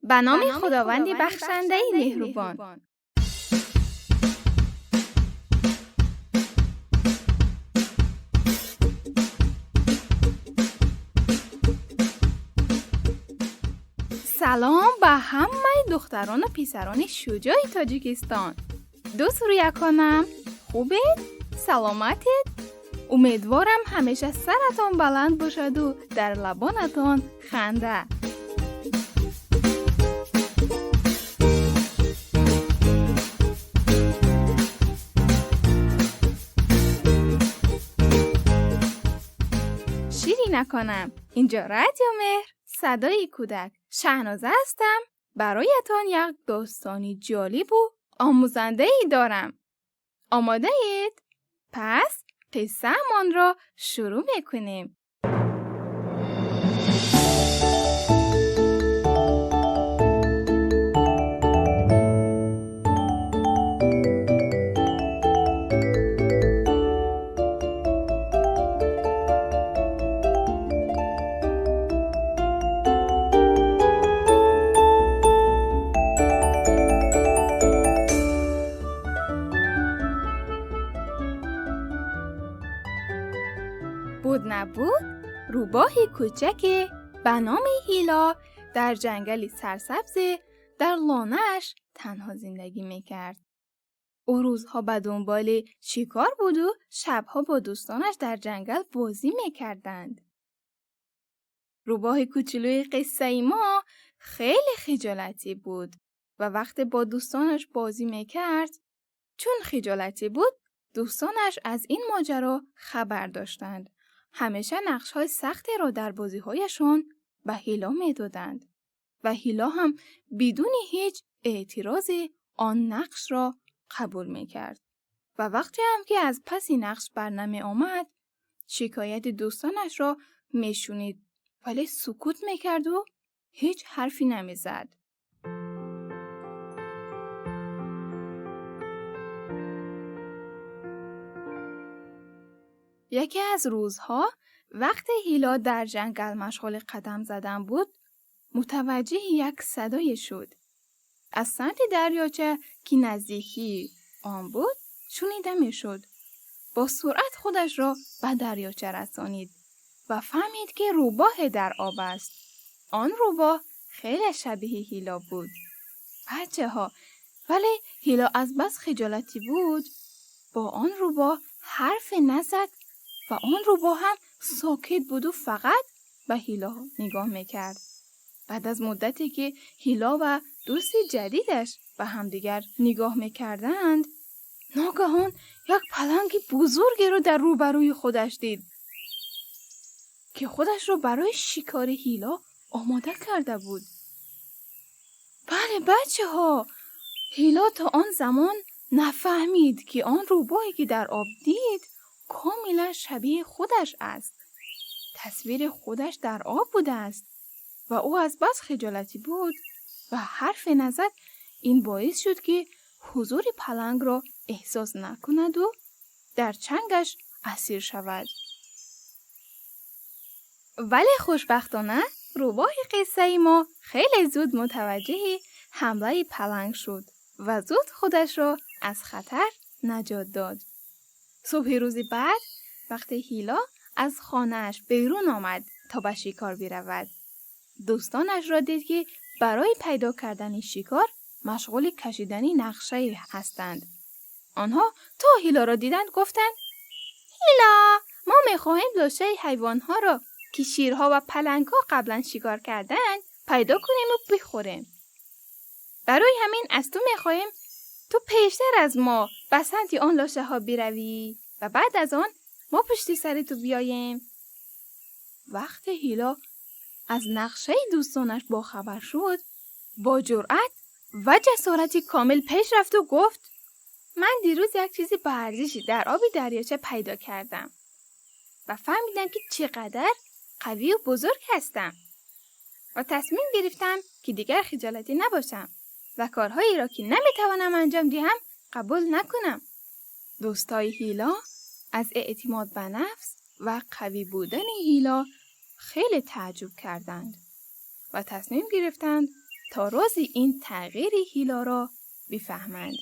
به نام خداوند بخشنده مهربان. سلام به همه دختران و پسران شجاع تاجیکستان. دوست رو یکانم خوبه؟ سلامتید؟ امیدوارم همیشه سرتان بلند باشد و در لبانتان خنده. شیری نکنم. اینجا رادیو مهر، صدای کودک. شهنازه هستم. برایتان یک داستانی جالب و آموزنده ای دارم. آماده اید؟ پس قصه من را شروع میکنیم. بود نبود روباهی کوچک به نام هیلا در جنگلی سرسبز در لانه‌اش تنها زندگی میکرد. او روزها به دنبال شکار بود و شبها با دوستانش در جنگل بازی میکردند. روباه کوچولوی قصه ما خیلی خجالتی بود و وقتی با دوستانش بازی میکرد، چون خجالتی بود، دوستانش از این ماجرا خبر داشتند. همیشه نقش‌های سختی را در بازی‌هایشان به هیلا می‌دادند و هیلا هم بدون هیچ اعتراضی آن نقش را قبول می‌کرد. و وقتی هم که از پس نقش برنمی آمد، شکایت دوستانش را می‌شنید ولی سکوت می‌کرد و هیچ حرفی نمی‌زد. یکی از روزها وقتی هیلا در جنگل مشغول قدم زدن بود، متوجه یک صدای شد. از سمت دریاچه که نزدیکی آن بود شنیده می شد. با سرعت خودش را به دریاچه رسانید و فهمید که روباه در آب است. آن روباه خیلی شبیه هیلا بود. بچه ها، ولی هیلا از بس خجالتی بود با آن روباه حرف نزد و آن روباه هم ساکت بود و فقط به هیلا نگاه میکرد. بعد از مدتی که هیلا و دوست جدیدش به همدیگر نگاه میکردند، ناگهان یک پلنگ بزرگی رو در روبروی خودش دید که خودش رو برای شکار هیلا آماده کرده بود. بله بچه ها، هیلا تا آن زمان نفهمید که آن روباهی که در آب دید کاملا شبیه خودش است. تصویر خودش در آب بوده است و او از بس خجالتی بود و حرف نزد. این باعث شد که حضور پلنگ را احساس نکند و در چنگش اسیر شود. ولی خوشبختانه روباه قصه ما خیلی زود متوجه حمله پلنگ شد و زود خودش را از خطر نجات داد. صبح روز بعد وقتی هیلا از خانه‌اش بیرون آمد تا به شکار برود، دوستانش را دید که برای پیدا کردن شکار مشغول کشیدن نقشه هستند. آنها تا هیلا را دیدند گفتند: هیلا، ما می‌خواهیم لاشه حیوان‌ها را که شیرها و پلنگ‌ها قبلا شکار کردند پیدا کنیم و بخوریم. برای همین از تو می‌خواهیم تو پیشتر از ما به سمت آن لاشه ها بروی و بعد از آن ما پشت سر تو بیاییم. وقتی هیلا از نقشه دوستانش باخبر شد، با جرأت و جسارتی کامل پیش رفت و گفت: من دیروز یک چیزی با ارزشی در آب دریاچه پیدا کردم و فهمیدم که چقدر قوی و بزرگ هستم و تصمیم گرفتم که دیگر خجالتی نباشم و کارهایی را که نمیتوانم انجام دهم قبول نکنم. دوستای هیلا از اعتماد به نفس و قوی بودن هیلا خیلی تعجب کردند و تصمیم گرفتند تا راز این تغییر هیلا را بفهمند.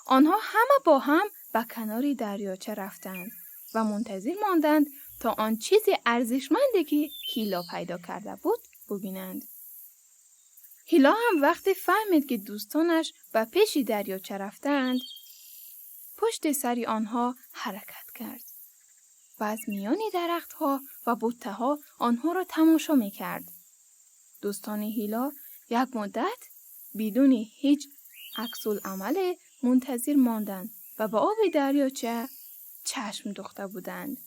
آنها همه با هم به کنار دریاچه رفتند و منتظر ماندند تا آن چیز ارزشمندی که هیلا پیدا کرده بود ببینند. هیلا هم وقتی فهمید که دوستانش به پیش دریاچه رفتند، پشت سر آنها حرکت کرد و از میان درختها و بوته‌ها آنها را تماشا می‌کرد. دوستان هیلا یک مدت بدون هیچ عکس‌العمل منتظر ماندند و به آب دریاچه چشم دوخته بودند.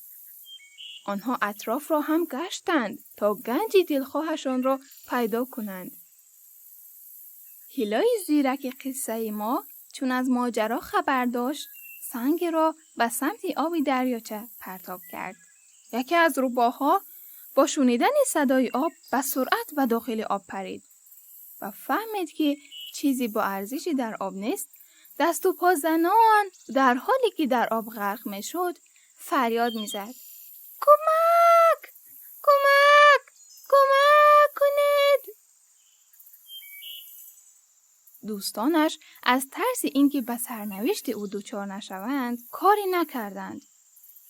آنها اطراف را هم گشتند تا گنج دلخواهشان را پیدا کنند. هیلای زیرک قصه ما چون از ماجرا خبر داشت، سنگ را به سمت آب دریاچه پرتاب کرد. یکی از روباها با شنیدن صدای آب به سرعت به داخل آب پرید و فهمید که چیزی با ارزشی در آب نیست. دست و پا زنان در حالی که در آب غرق میشد فریاد میزد: کمک! کمک! کمک کنید! دوستانش از ترس اینکه به سرنوشت او دچار نشوند کاری نکردند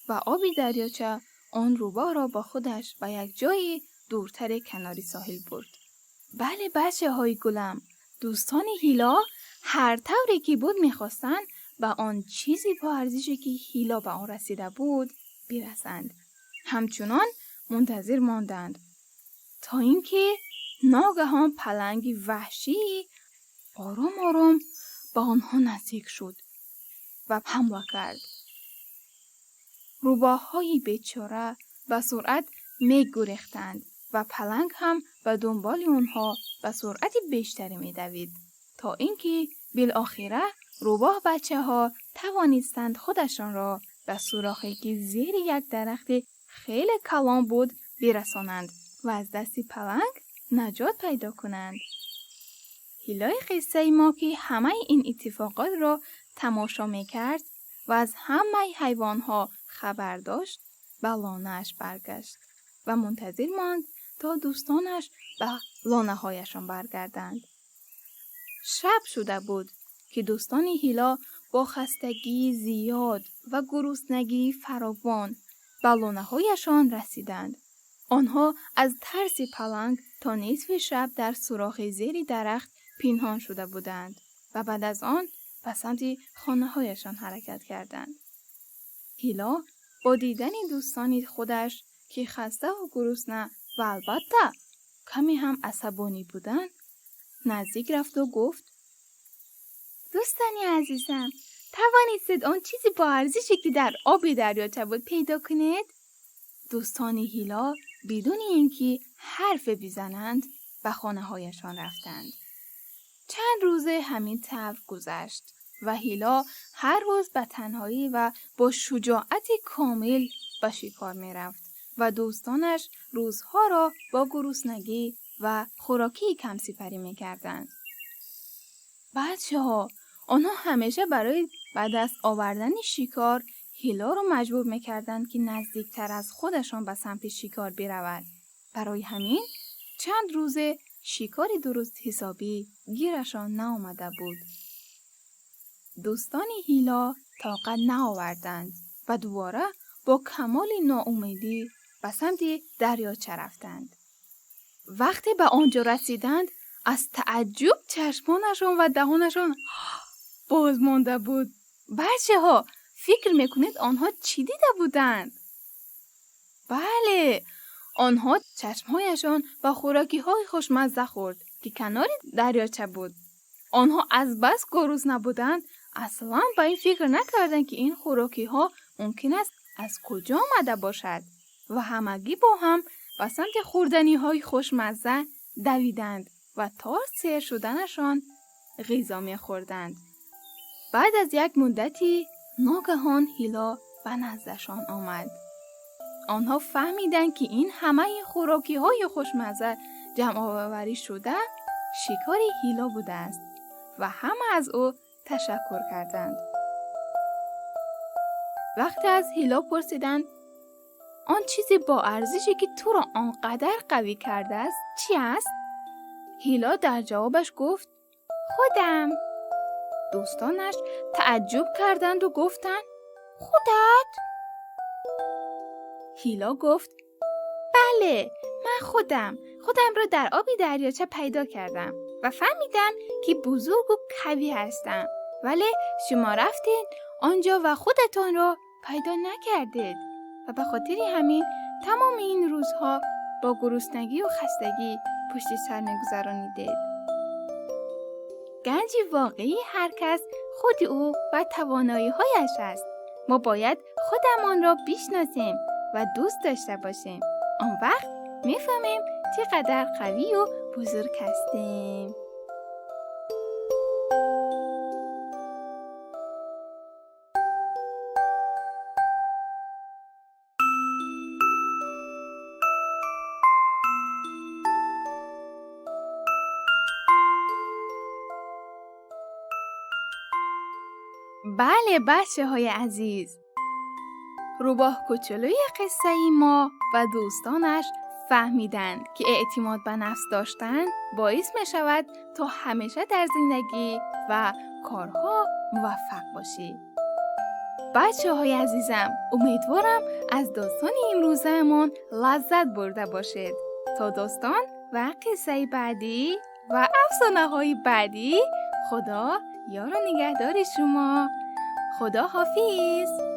و آب دریاچه آن روباه را با خودش به یک جای دورتر کناری ساحل برد. بله بچه های گلم، دوستان هیلا هر طوری که بود میخواستند به آن چیزی با ارزشی که هیلا به آن رسیده بود برسند. همچنان منتظر ماندند تا اینکه ناگهان پلنگی وحشی آرام آرام به آنها نزدیک شد و حمله کرد. روباهای بیچاره به سرعت می‌گریختند و پلنگ هم به دنبال آنها به سرعت بیشتری می‌دوید تا اینکه بالاخره روباه بچه‌ها توانستند خودشان را به سوراخی که زیر یک درخت خیلی کلان بود برسانند و از دست پلنگ نجات پیدا کنند. هیلای قصه ما که همه این اتفاقات را تماشا می‌کرد و از همه حیوانها خبر داشت، به لانه‌اش برگشت و منتظر ماند تا دوستانش به لانه‌هایشان برگردند. شب شده بود که دوستان هیلا با خستگی زیاد و گرسنگی فراوان به لانه‌هایشان رسیدند. آنها از ترس پلنگ تا نصف شب در سوراخ زیر درخت پنهان شده بودند و بعد از آن به سمت خانه‌هایشان حرکت کردند. هیلا با دیدن دوستان خودش که خسته و گرسنه و البته کمی هم عصبانی بودند نزدیک رفت و گفت: دوستانی عزیزم، توانستید آن چیزی با ارزشی که در آب دریاچه بود پیدا کنید؟ دوستان هیلا بدون اینکه حرف بزنند به خانه‌هایشان رفتند. چند روز همین طور گذشت و هیلا هر روز به تنهایی و با شجاعت کامل به شکار می رفت و دوستانش روزها را با گرسنگی و خوراکی کم سپری می کردند. بچه‌ها، آنها همیشه برای به دست آوردن شکار هیلا را مجبور می کردند که نزدیکتر از خودشان به سمت شکار برود. برای همین چند روز شکار درست حسابی گیرشان نآمده بود. دوستان هیلا طاقت نآوردند و دوباره با کمال ناامیدی به سمت دریاچه رفتند. وقتی به آنجا رسیدند از تعجب چشمانشان و دهانشان باز مانده بود. بچه‌ها، فکر میکنید آنها چی دیده بودند؟ بله، آنها چشمهایشان با خوراکی‌های خوشمزه خورد که کنار دریاچه بود. آنها از بس گرسنه بودند اصلاً به این فکر نکردند که این خوراکی‌ها ممکن است از کجا آمده باشد و همگی با هم به سمت خوردنی‌های خوشمزه دویدند و تا سیر شدنشان غذا می‌خوردند. بعد از یک مدتی ناگهان هیلا به نزدشان آمد. آنها فهمیدند که این همه خوراکی‌های خوشمزه جمع آوری شده شکار هیلا بوده است و همه از او تشکر کردند. وقتی از هیلا پرسیدند آن چیزی با ارزشی که تو را آنقدر قوی کرده است چی است؟ هیلا در جوابش گفت خودم. دوستانش تعجب کردند و گفتند خودت؟ هیلا گفت بله، من خودم را در آبی دریاچه پیدا کردم و فهمیدم که بزرگ و قوی هستم، ولی شما رفتین آنجا و خودتان را پیدا نکردید و به خاطر همین تمام این روزها با گرسنگی و خستگی پشت سر می‌گذرانیدید. گنج واقعی هر کس خود او و توانایی‌هایش است. ما باید خودمان را بشناسیم و دوست داشته باشیم. آن وقت می‌فهمیم چقدر قوی و بزرگ هستیم. بله بچه‌های عزیز، روباه کوچولوی قصه ما و دوستانش فهمیدند که اعتماد به نفس داشتن باعث می شود تا همیشه در زندگی و کارها موفق باشی. بچه‌های عزیزم، امیدوارم از داستان امروزمون لذت برده باشید. تا داستان و قصه بعدی و افسانه‌های بعدی، خدا یار و نگهدار شما. خدا حافظ.